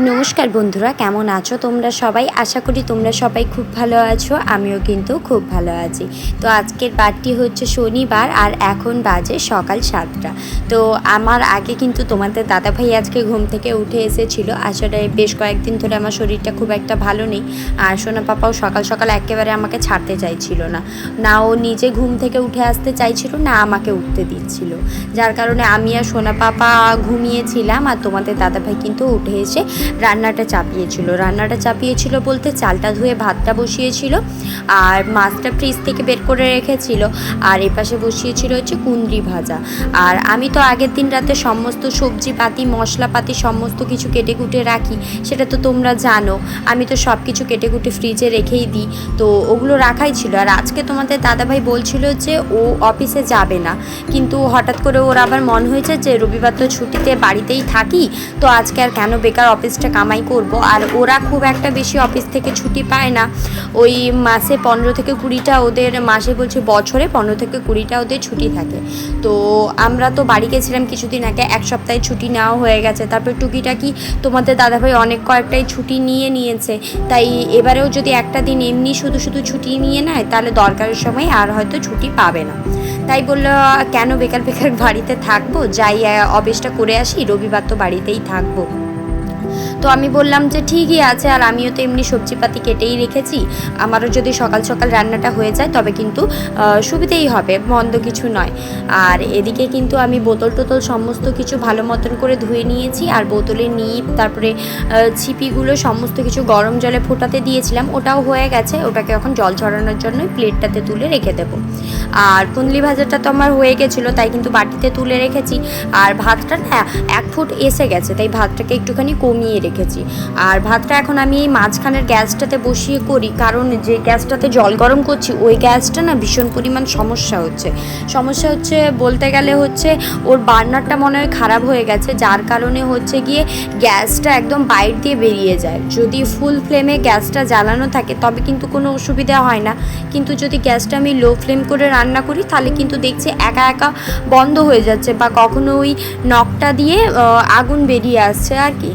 নমস্কার বন্ধুরা, কেমন আছো তোমরা সবাই? আশা করি তোমরা সবাই খুব ভালো আছো, আমিও কিন্তু খুব ভালো আছি। তো আজকের বারটি হচ্ছে শনিবার আর এখন বাজে সকাল 7টা। তো আমার আগে কিন্তু তোমাদের দাদাভাই আজকে ঘুম থেকে উঠে এসেছিল। আসলে বেশ কয়েকদিন ধরে আমার শরীরটা খুব একটা ভালো নেই, আর সোনা পাপাও সকাল সকাল একেবারে আমাকে ছাড়তে চাইছিল না, না ও নিজে ঘুম থেকে উঠে আসতে চাইছিল না আমাকে উঠতে দিচ্ছিল। যার কারণে আমি আর সোনা পাপা ঘুমিয়েছিলাম, আর তোমাদের দাদাভাই কিন্তু উঠে এসে রান্নাটা চাপিয়েছিল বলতে চালটা ধুয়ে ভাতটা বসিয়েছিল, আর মাছটা ফ্রিজ থেকে বের করে রেখেছিল, আর এপাশে বসিয়েছিল হচ্ছে কুঁদরি ভাজা। আর আমি তো আগের দিন রাতে সমস্ত সবজিপাতি মশলাপাতি সমস্ত কিছু কেটে কুটে রাখি, সেটা তো তোমরা জানো। আমি তো সব কিছু কেটে কুটে ফ্রিজে রেখেই দিই, তো ওগুলো রাখাই ছিল। আর আজকে তোমাদের দাদাভাই বলছিল যে ও অফিসে যাবে না, কিন্তু হঠাৎ করে ওর আবার মন হয়েছে যে রবিবার তো ছুটিতে বাড়িতেই থাকি, তো আজকে আর কেন বেকার অফিসটা কামাই করব। আর ওরা খুব একটা বেশি অফিস থেকে ছুটি পায় না, ওই মাসে 15 থেকে 20টা ওদের, মাসে বলছে বছরে 15 থেকে 20টা ওদের ছুটি থাকে। তো আমরা তো বাড়ি গেছিলাম কিছুদিন আগে, এক সপ্তাহে ছুটি নেওয়া হয়ে গেছে। তারপর টুকিটাকি তোমাদের দাদাভাই অনেক কয়েকটাই ছুটি নিয়েছে, তাই এবারেও যদি একটা দিন এমনি শুধু ছুটি নিয়ে নেয় তাহলে দরকারের সময় আর হয়তো ছুটি পাবে না। তাই বললো কেন বেকার বাড়িতে থাকবো, যাই অফিসটা করে আসি, রবিবার তো বাড়িতেই থাকবো। তো আমি বললাম যে ঠিকই আছে, আর আমিও তো এমনি সবজিপাতি কেটেই রেখেছি, আমারও যদি সকাল সকাল রান্নাটা হয়ে যায় তবে কিন্তু সুবিধেই হবে, মন্দ কিছু নয়। আর এদিকে কিন্তু আমি বোতল টোতল সমস্ত কিছু ভালো মতন করে ধুয়ে নিয়েছি, আর বোতলে নিপ তারপরে ছিপিগুলো সমস্ত কিছু গরম জলে ফোটাতে দিয়েছিলাম, ওটাও হয়ে গেছে। ওটাকে এখন জল ছড়ানোর জন্য প্লেটটাতে তুলে রেখে দেবো। আর কুঁদলি ভাজাটা তো আমার হয়ে গেছিলো, তাই কিন্তু বাটিতে তুলে রেখেছি। আর ভাতটা না 1 ফুট এসে গেছে, তাই ভাতটাকে একটুখানি কমিয়ে রেখেছি। আর ভাতটা এখন আমি এই মাঝখানের গ্যাসটাতে বসিয়ে করি, কারণ যে গ্যাসটাতে জল গরম করছি ওই গ্যাসটা না ভীষণ পরিমাণ সমস্যা হচ্ছে বলতে গেলে হচ্ছে ওর বার্নারটা মনে হয় খারাপ হয়ে গেছে, যার কারণে হচ্ছে গিয়ে গ্যাসটা একদম বাইরে দিয়ে বেরিয়ে যায়। যদি ফুল ফ্লেমে গ্যাসটা জ্বালানো থাকে তবে কিন্তু কোনো অসুবিধা হয় না, কিন্তু যদি গ্যাসটা আমি লো ফ্লেম করে রান্না করি তাহলে কিন্তু দেখছি একা একা বন্ধ হয়ে যাচ্ছে, বা কখনো ওই নখটা দিয়ে আগুন বেরিয়ে আসছে আর কি।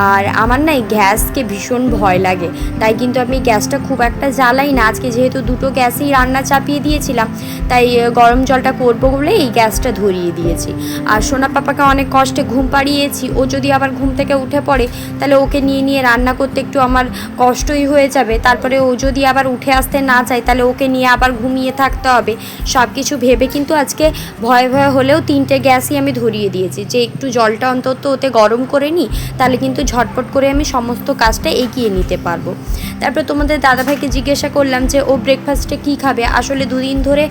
আর আমার না এই গ্যাসকে ভীষণ ভয় লাগে, তাই কিন্তু আমি গ্যাসটা খুব একটা জ্বালাই না। আজকে যেহেতু 2টো গ্যাসেই রান্না চাপিয়ে দিয়েছিলাম, তাই গরম জলটা করবো বলে এই গ্যাসটা ধরিয়ে দিয়েছি। আর সোনা পাপাকে অনেক কষ্টে ঘুম পাড়িয়েছি, ও যদি আবার ঘুম থেকে উঠে পড়ে তাহলে ওকে নিয়ে রান্না করতে একটু আমার কষ্টই হয়ে যাবে। তারপরে ও যদি আবার উঠে আসতে না চায় তাহলে ওকে নিয়ে আবার ঘুমিয়ে থাকতে হবে। সব কিছু ভেবে কিন্তু আজকে ভয়ে হলেও 3টে গ্যাসই আমি ধরিয়ে দিয়েছি, যে একটু জলটা অন্তত ওতে গরম করে নিই, তাহলে কিন্তু ঝটপট করে আমি সমস্ত কাজটা এগিয়ে নিতে পারবো। তারপর তোমাদের দাদাভাইকে জিজ্ঞাসা করলাম যে ও ব্রেকফাস্টে কী খাবে। আসলে 2 দিন ধরে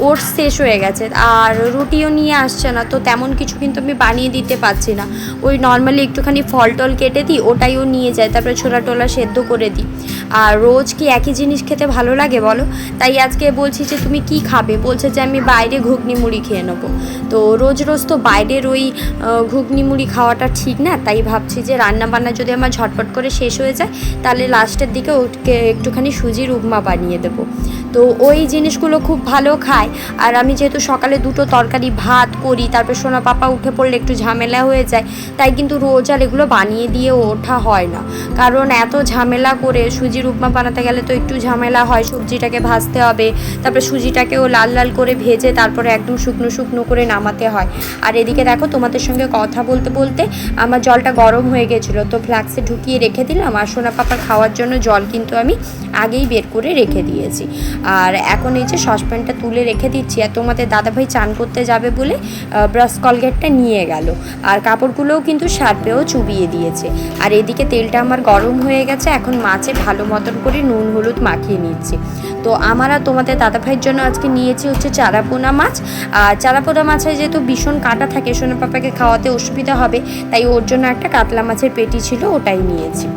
ওটস শেষ হয়ে গেছে, আর রুটিও নিয়ে আসছে না, তো তেমন কিছু কিন্তু আমি বানিয়ে দিতে পারছি না। ওই নর্মালি একটুখানি ফল টল কেটে দিই, ওটাই ও নিয়ে যায়, তারপরে ছোলা টোলা সেদ্ধ করে দিই। আর রোজ কি একই জিনিস খেতে ভালো লাগে বলো? তাই আজকে বলছি যে তুমি কি খাবে, বলছে যে আমি বাইরে ঘুগনি মুড়ি খেয়ে নেবো। তো রোজ তো বাইরের ওই ঘুগনি মুড়ি খাওয়াটা ঠিক না, তাই ভাবছি যে রান্নাবান্না যদি আমার ঝটপট করে শেষ হয়ে যায় তাহলে লাস্টের দিকে ওকে একটুখানি সুজির উপমা বানিয়ে দেবো। তো ওই জিনিসগুলো খুব ভালো খায়। আর আমি যেহেতু সকালে 2টো তরকারি ভাত করি, তারপর সোনা পাপা উঠে পড়লে একটু ঝামেলা হয়ে যায়, তাই কিন্তু রোজ আর এগুলো বানিয়ে দিয়ে ওঠা হয় না। কারণ এত ঝামেলা করে সুজির উপমা বানাতে গেলে তো একটু ঝামেলা হয়, সবজিটাকে ভাজতে হবে, তারপরে সুজিটাকেও লাল লাল করে ভেজে তারপরে একদম শুকনো করে নামাতে হয়। আর এদিকে দেখো তোমাদের সঙ্গে কথা বলতে বলতে আমার জলটা গরম হয়ে গেছিলো, তো ফ্লাক্সে ঢুকিয়ে রেখে দিলাম। আর সোনা পাপার খাওয়ার জন্য জল কিন্তু আমি আগেই বের করে রেখে দিয়েছি। আর এখন এই যে সসপ্যানটা তুলে রেখে দিচ্ছি, আর তোমাদের দাদাভাই চান করতে যাবে বলে ব্রাশ কলগেটটা নিয়ে গেল, আর কাপড়গুলোও কিন্তু শার্পেও চুবিয়ে দিয়েছে। আর এদিকে তেলটা আমার গরম হয়ে গেছে, এখন মাছে ভালো মতন করে নুন হলুদ মাখিয়ে নিচ্ছি। তো আমার আর তোমাদের দাদাভাইয়ের জন্য আজকে নিয়েছি হচ্ছে চারাপোনা মাছ। আর চারাপোনা মাছে যেহেতু ভীষণ কাঁটা থাকে, সোনা পাপাকে খাওয়াতে অসুবিধা হবে, তাই ওর জন্য একটা কাতলা মাছের পেটি ছিল, ওটাই নিয়েছি।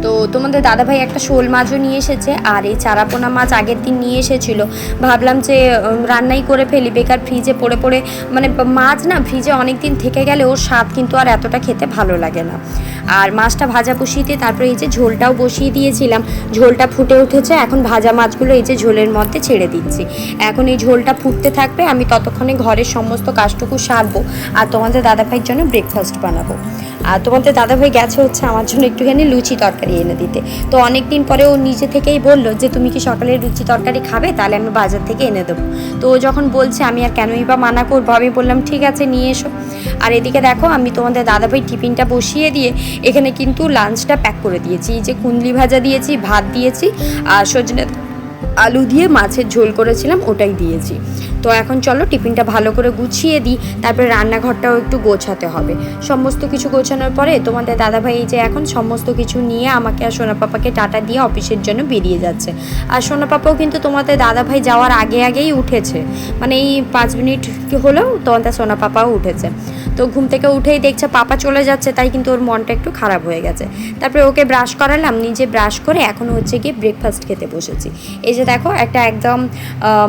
তো তোমাদের দাদাভাই একটা শোল মাছও নিয়ে এসেছে, আর এই চারাপোনা মাছ আগের দিন নিয়ে এসেছিলো। ভাবলাম যে রান্নাই করে ফেলি, বেকার ফ্রিজে পড়ে পড়ে, মানে মাছ না ফ্রিজে অনেক দিন থেকে গেলে ওর স্বাদ কিন্তু আর এতটা খেতে ভালো লাগে না। আর মাছটা ভাজা বসিয়ে দিয়ে তারপরে এই যে ঝোলটাও বসিয়ে দিয়েছিলাম, ঝোলটা ফুটে উঠেছে। এখন ভাজা মাছগুলো এই যে ঝোলের মধ্যে ছেড়ে দিচ্ছি। এখন এই ঝোলটা ফুটতে থাকবে, আমি ততক্ষণে ঘরের সমস্ত কাজটুকু সারবো আর তোমাদের দাদাভাইয়ের জন্য ব্রেকফাস্ট বানাবো। আর তোমাদের দাদাভাই গেছে হচ্ছে আমার জন্য একটুখানি লুচি তরকারি এনে দিতে। তো অনেক দিন পরে ও নিজে থেকেই বললো যে তুমি কি সকালে লুচি তরকারি খাবে, তাহলে আমি বাজার থেকে এনে দেবো। তো ও যখন বলছে আমি আর কেনই বা মানা করবো, আমি বললাম ঠিক আছে নিয়ে এসো। আর এদিকে দেখো আমি তোমাদের দাদাভাই টিফিনটা বসিয়ে দিয়ে এখানে কিন্তু লাঞ্চটা প্যাক করে দিয়েছি। এই যে কুন্দলি ভাজা দিয়েছি, ভাত দিয়েছি, আর সজনে আলু দিয়ে মাছের ঝোল করেছিলাম ওটাই দিয়েছি। তো এখন চলো টিফিনটা ভালো করে গুছিয়ে দিই, তারপরে রান্নাঘরটাও একটু গোছাতে হবে। সমস্ত কিছু গোছানোর পরে তোমাদের দাদাভাই এই যে এখন সমস্ত কিছু নিয়ে আমাকে আর সোনা পাপাকে টাটা দিয়ে অফিসের জন্য বেরিয়ে যাচ্ছে। আর সোনা পাপাও কিন্তু তোমাদের দাদাভাই যাওয়ার আগেই উঠেছে, মানে এই 5 মিনিট হলেও তোমাদের সোনা পাপাও উঠেছে। তো ঘুম থেকে উঠেই দেখছে পাপা চলে যাচ্ছে, তাই কিন্তু ওর মনটা একটু খারাপ হয়ে গেছে। তারপরে ওকে ব্রাশ করালাম, নিজে ব্রাশ করে এখন হচ্ছে গিয়ে ব্রেকফাস্ট খেতে বসেছি। এই যে দেখো একটা একদম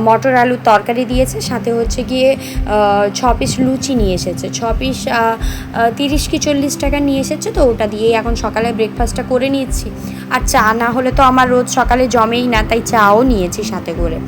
মটর আলুর তরকারি দিয়েছে, সাথে হচ্ছে গিয়ে 6 পিস লুচি নিয়ে এসেছে। 6 পিস 30 কি 40 টাকা নিয়ে এসেছে। তো ওটা দিয়েই এখন সকালে ব্রেকফাস্টটা করে নিচ্ছি। আর চা না হলে তো আমার রোজ সকালে জমেই না, তাই চাও নিয়েছি সাথে করে।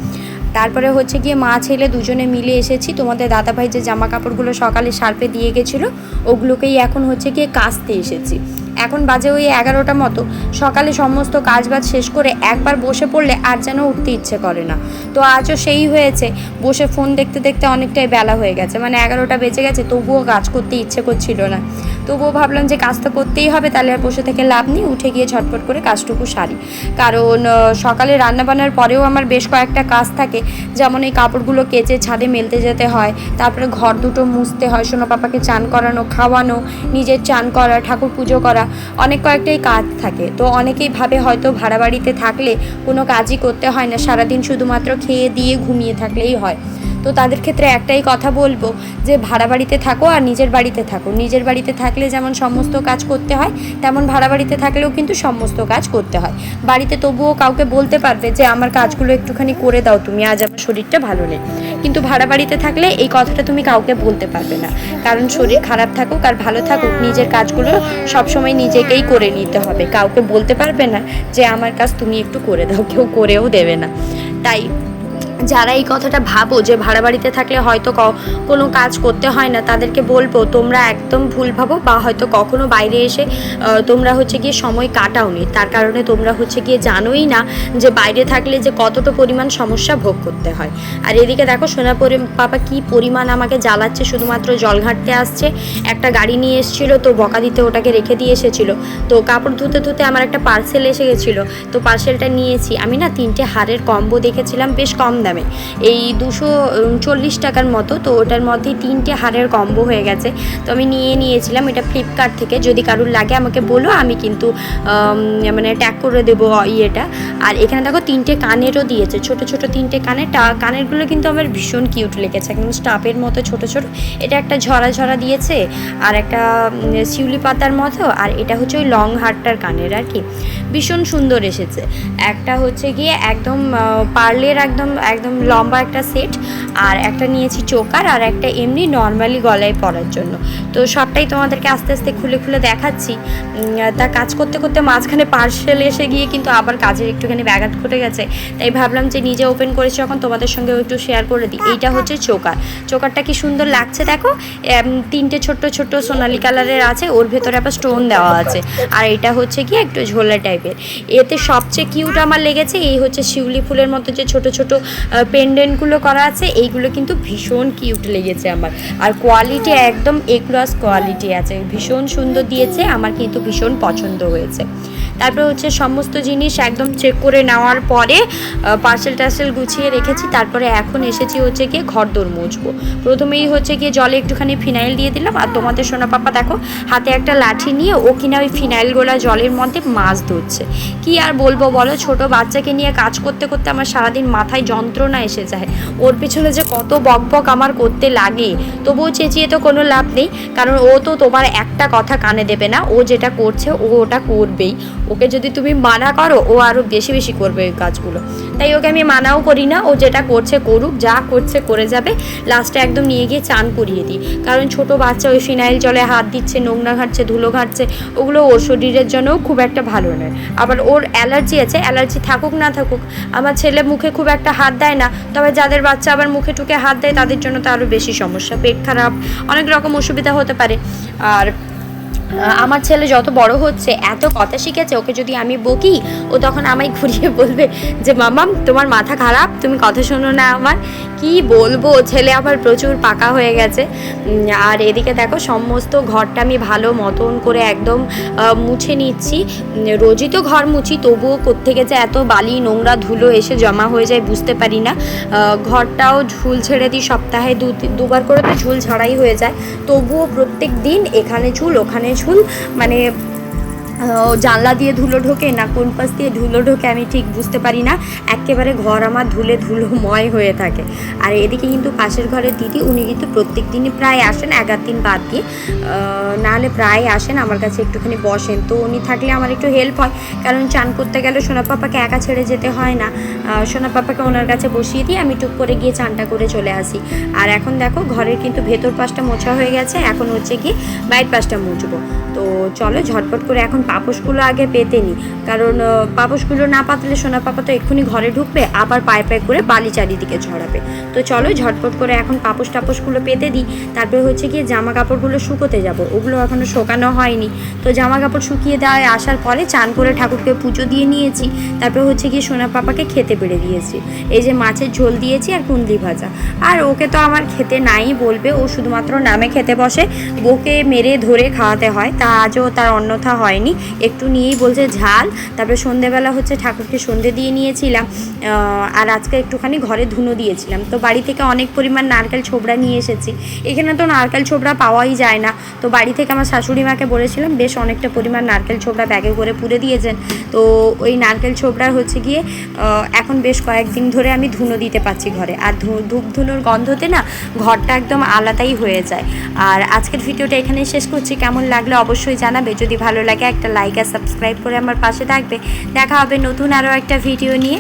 তারপরে হচ্ছে গিয়ে মা ছেলে দুজনে মিলে এসেছি। তোমাদের দাদাভাই যে জামা কাপড়গুলো সকালে সার্ফে দিয়ে গেছিলো ওগুলোকেই এখন হচ্ছে গিয়ে কাচতে এসেছি। এখন বাজে ওই 11টা মতো। সকালে সমস্ত কাজবাজ শেষ করে একবার বসে পড়লে আর যেন উঠতে ইচ্ছে করে না। তো আজও সেই হয়েছে, বসে ফোন দেখতে দেখতে অনেকটাই বেলা হয়ে গেছে, মানে 11টা বেজে গেছে, তবুও কাজ করতে ইচ্ছে করছিল না। তবুও ভাবলাম যে কাজ তো করতেই হবে, তাহলে আর বসে থেকে লাভ নেই, উঠে গিয়ে ঝটপট করে কাজটুকু সারি। কারণ সকালে রান্নাবান্নার পরেও আমার বেশ কয়েকটা কাজ থাকে, যেমন এই কাপড়গুলো কেচে ছাদে মেলতে যেতে হয়, তারপরে ঘর দুটো মুছতে হয়, সোনা পাপাকে চান করানো, খাওয়ানো, নিজের চান করা, ঠাকুর পুজো করা, অনেক কয়েকটাই কাজ থাকে। তো অনেকেই ভাবে হয়তো ভাড়া বাড়িতে থাকলে কোনো কাজই করতে হয় না, সারাদিন শুধুমাত্র খেয়ে দিয়ে ঘুমিয়ে থাকলেই হয়। তো তাদের ক্ষেত্রে একটাই কথা বলবো যে ভাড়া বাড়িতে থাকো আর নিজের বাড়িতে থাকো। নিজের বাড়িতে থাকলে যেমন সমস্ত কাজ করতে হয়, তেমন ভাড়া বাড়িতে থাকলেও কিন্তু সমস্ত কাজ করতে হয়। বাড়িতে তবুও কাউকে বলতে পারবে যে আমার কাজগুলো একটুখানি করে দাও তুমি, আজ আমার শরীরটা ভালো নেই। কিন্তু ভাড়া বাড়িতে থাকলে এই কথাটা তুমি কাউকে বলতে পারবে না, কারণ শরীর খারাপ থাকুক আর ভালো থাকুক, নিজের কাজগুলো সবসময় নিজেকেই করে নিতে হবে। কাউকে বলতে পারবে না যে আমার কাজ তুমি একটু করে দাও, কেউ করেও দেবে না। তাই যারা এই কথাটা ভাবো যে ভাড়া বাড়িতে থাকলে হয়তো কোনো কাজ করতে হয় না, তাদেরকে বলবো তোমরা একদম ভুল ভাবো, বা হয়তো কখনো বাইরে এসে তোমরা হচ্ছে গিয়ে সময় কাটাওনি, তার কারণে তোমরা হচ্ছে গিয়ে জানোই না যে বাইরে থাকলে যে কতটা পরিমাণ সমস্যা ভোগ করতে হয়। আর এদিকে দেখো সোনা পাপা কি পরিমাণ আমাকে জ্বালাচ্ছে, শুধুমাত্র জল ঘাটতে আসছে। একটা গাড়ি নিয়ে এসেছিলো, তো বকা দিতে ওটাকে রেখে দিয়ে এসেছিলো। তো কাপড় ধুতে ধুতে আমার একটা পার্সেল এসে গেছিলো, তো পার্সেলটা নিয়েছি। আমি না 3টে হারের কম্বো দেখেছিলাম বেশ কম দামে, এই 240 টাকার মতো। তো ওটার মধ্যে 3টে হারের কম্বো হয়ে গেছে। তো আমি নিয়েছিলাম এটা ফ্লিপকার্ট থেকে। যদি কারুর লাগে আমাকে বলো, আমি কিন্তু মানে ট্যাগ করে দেবো ইয়েটা। আর এখানে দেখো 3টে কানেরও দিয়েছে, ছোট ছোট 3টে কানেরগুলো কিন্তু আমার ভীষণ কিউট লেগেছে, একদম স্টাফের মতো ছোট ছোট। এটা একটা ঝরা দিয়েছে, আর একটা শিউলি পাতার মতো, আর এটা হচ্ছে ওই লং হারটার কানের আর কি, ভীষণ সুন্দর এসেছে। একটা হচ্ছে গিয়ে একদম পার্লের একদম লম্বা একটা সেট, আর একটা নিয়েছি চোকার, আর একটা এমনি নর্মালি গলায় পরার জন্য। তো সবটাই তোমাদেরকে আস্তে আস্তে খুলে খুলে দেখাচ্ছি। তা কাজ করতে করতে মাঝখানে পার্সেল এসে গিয়ে কিন্তু আবার কাজের একটুখানি ব্যাঘাত ঘটে গেছে, তাই ভাবলাম যে নিজে ওপেন করেছি যখন তোমাদের সঙ্গেও একটু শেয়ার করে দিই। এইটা হচ্ছে চোকারটা কি সুন্দর লাগছে দেখো, 3টে ছোট্ট ছোট্ট সোনালি কালারের আছে, ওর ভেতরে আবার স্টোন দেওয়া আছে। আর এটা হচ্ছে কি একটু ঝোলা টাইপের। এতে সবচেয়ে কিউট আমার লেগেছে এই হচ্ছে শিউলি ফুলের মতো যে ছোট ছোট পেন্ডেন্টগুলো করা আছে, এইগুলো কিন্তু ভীষণ কিউট লেগেছে আমার। আর কোয়ালিটি একদম এ ক্লাস কোয়ালিটি আছে, ভীষণ সুন্দর দিয়েছে, আমার কিন্তু ভীষণ পছন্দ হয়েছে। তারপরে হচ্ছে সমস্ত জিনিস একদম চেক করে নেওয়ার পরে পার্সেল গুছিয়ে রেখেছি। তারপরে এখন এসেছি হচ্ছে গিয়ে ঘরদোর মুছবো। প্রথমেই হচ্ছে গিয়ে জলে একটুখানি ফিনাইল দিয়ে দিলাম, আর তোমাদের সোনা পাপা দেখো হাতে একটা লাঠি নিয়ে ও কিনা ওই ফিনাইল গোলা জলের মধ্যে মাছ ধরছে। কি আর বলবো বলো, ছোট বাচ্চাকে নিয়ে কাজ করতে করতে আমার সারাদিন মাথায় যন্ত্রণা এসে যায়। ওর পিছনে যে কত বকবক আমার করতে লাগে, তবুও চেঁচিয়ে তো কোনো লাভ নেই, কারণ ও তো তোমার একটা কথা কানে দেবে না, ও যেটা করছে ও ওটা করবেই। ও ওকে যদি তুমি মানা করো ও আরও বেশি বেশি করবে এই কাজগুলো। তাই ওকে আমি মানাও করি না, ও যেটা করছে করুক, যা করছে করে যাবে। লাস্টে একদম নিয়ে গিয়ে চান করিয়ে দিই, কারণ ছোট বাচ্চা ওই ফিনাইল জলে হাত দিচ্ছে, নোংরা ঘাটছে, ধুলো ঘাটছে, ওগুলো ওর শরীরের জন্যও খুব একটা ভালো নয়। আবার ওর অ্যালার্জি আছে, অ্যালার্জি থাকুক না থাকুক, আমার ছেলে মুখে খুব একটা হাত দেয় না, তবে যাদের বাচ্চা আবার মুখে টুকে হাত দেয় তাদের জন্য তো আরও বেশি সমস্যা, পেট খারাপ, অনেক রকম অসুবিধা হতে পারে। আর আমার ছেলে যত বড় হচ্ছে এত কথা শিখেছে, ওকে যদি আমি বকি ও তখন আমায় ঘুরিয়ে বলবে যে মামাম তোমার মাথা খারাপ, তুমি কথা শোনো না আমার। কি বলবো, ছেলে আবার প্রচুর পাকা হয়ে গেছে। আর এদিকে দেখো সমস্ত ঘরটা আমি ভালো মতন করে একদম মুছে নিচ্ছি। রোজই তো ঘর মুছি, তবুও কোত্থেকে যে এত বালি নোংরা ধুলো এসে জমা হয়ে যায় বুঝতে পারি না। ঘরটাও ঝুল ছেড়ে দিই, সপ্তাহে দুবার করে তো ঝুল ঝাড়াই হয়ে যায়, তবুও প্রত্যেক দিন এখানে ঝুল ওখানে ঝুল, মানে জানলা দিয়ে ধুলো ঢোকে না কোন পাশ দিয়ে ধুলো ঢোকে আমি ঠিক বুঝতে পারি না। একেবারে ঘর আমার ধুলোময় হয়ে থাকে। আর এদিকে কিন্তু পাশের ঘরের দিদি, উনি কিন্তু প্রত্যেক দিনই প্রায় আসেন, 11 দিন বাদ দিয়ে নাহলে প্রায় আসেন আমার কাছে, একটুখানি বসেন। তো উনি থাকলে আমার একটু হেল্প হয়, কারণ চান করতে গেলে সোনা পাপাকে একা ছেড়ে যেতে হয় না, সোনা পাপাকে ওনার কাছে বসিয়ে দিয়ে আমি টুক করে গিয়ে চানটা করে চলে আসি। আর এখন দেখো ঘরের কিন্তু ভেতর পাশটা মোছা হয়ে গেছে, এখন হচ্ছে গিয়ে বাইরের পাশটা মুছবো। তো চলো ঝটপট করে এখন পাপোশগুলো আগে পেতে নিই, কারণ পাপোশগুলো না পাতলে সোনা পাপা তো এক্ষুনি ঘরে ঢুকবে, আবার পায়ে পায়ে করে বালি চারিদিকে ঝরাবে। তো চলো ঝটপট করে এখন টাপসগুলো পেতে দিই, তারপরে হচ্ছে গিয়ে জামা কাপড়গুলো শুকোতে যাব, ওগুলো এখনও শোকানো হয়নি। তো জামা কাপড় শুকিয়ে দেওয়ায় আসার পরে চান করে ঠাকুরকে পুজো দিয়ে নিয়েছি, তারপরে হচ্ছে গিয়ে সোনা পাপাকে খেতে পেড়ে দিয়েছি। এই যে মাছের ঝোল দিয়েছি আর কুন্দলি ভাজা। আর ওকে তো আমার খেতে নাই বলবে, ও শুধুমাত্র নামে খেতে বসে, বউকে মেরে ধরে খাওয়াতে হয়, তা আজও তার অন্যথা হয়নি, একটু নিয়েই বলছে ঝাল। তারপরে সন্ধেবেলা হচ্ছে ঠাকুরকে সন্ধে দিয়ে নিয়েছিলাম, আর আজকে একটুখানি ঘরে ধুনো দিয়েছিলাম। তো বাড়ি থেকে অনেক পরিমাণ নারকেল ছোবড়া নিয়ে এসেছি, এখানে তো নারকেল ছোবড়া পাওয়াই যায় না। তো বাড়ি থেকে আমার শাশুড়ি মাকে বলেছিলাম বেশ অনেকটা পরিমাণ নারকেল ছোবড়া ব্যাগে করে পুরে দিয়েছেন। তো ওই নারকেল ছোবড়া হচ্ছে গিয়ে এখন বেশ কয়েকদিন ধরে আমি ধুনো দিতে পারছি ঘরে, আর ধূপ ধুনোর গন্ধতে না ঘরটা একদম আলাদাই হয়ে যায়। আর আজকের ভিডিওটা এখানেই শেষ করছি, কেমন লাগলো অবশ্যই জানাবে, যদি ভালো লাগে একটা লাইক আর সাবস্ক্রাইব করে আমার পাশে থাকবে। দেখা হবে নতুন আরও একটা ভিডিও নিয়ে।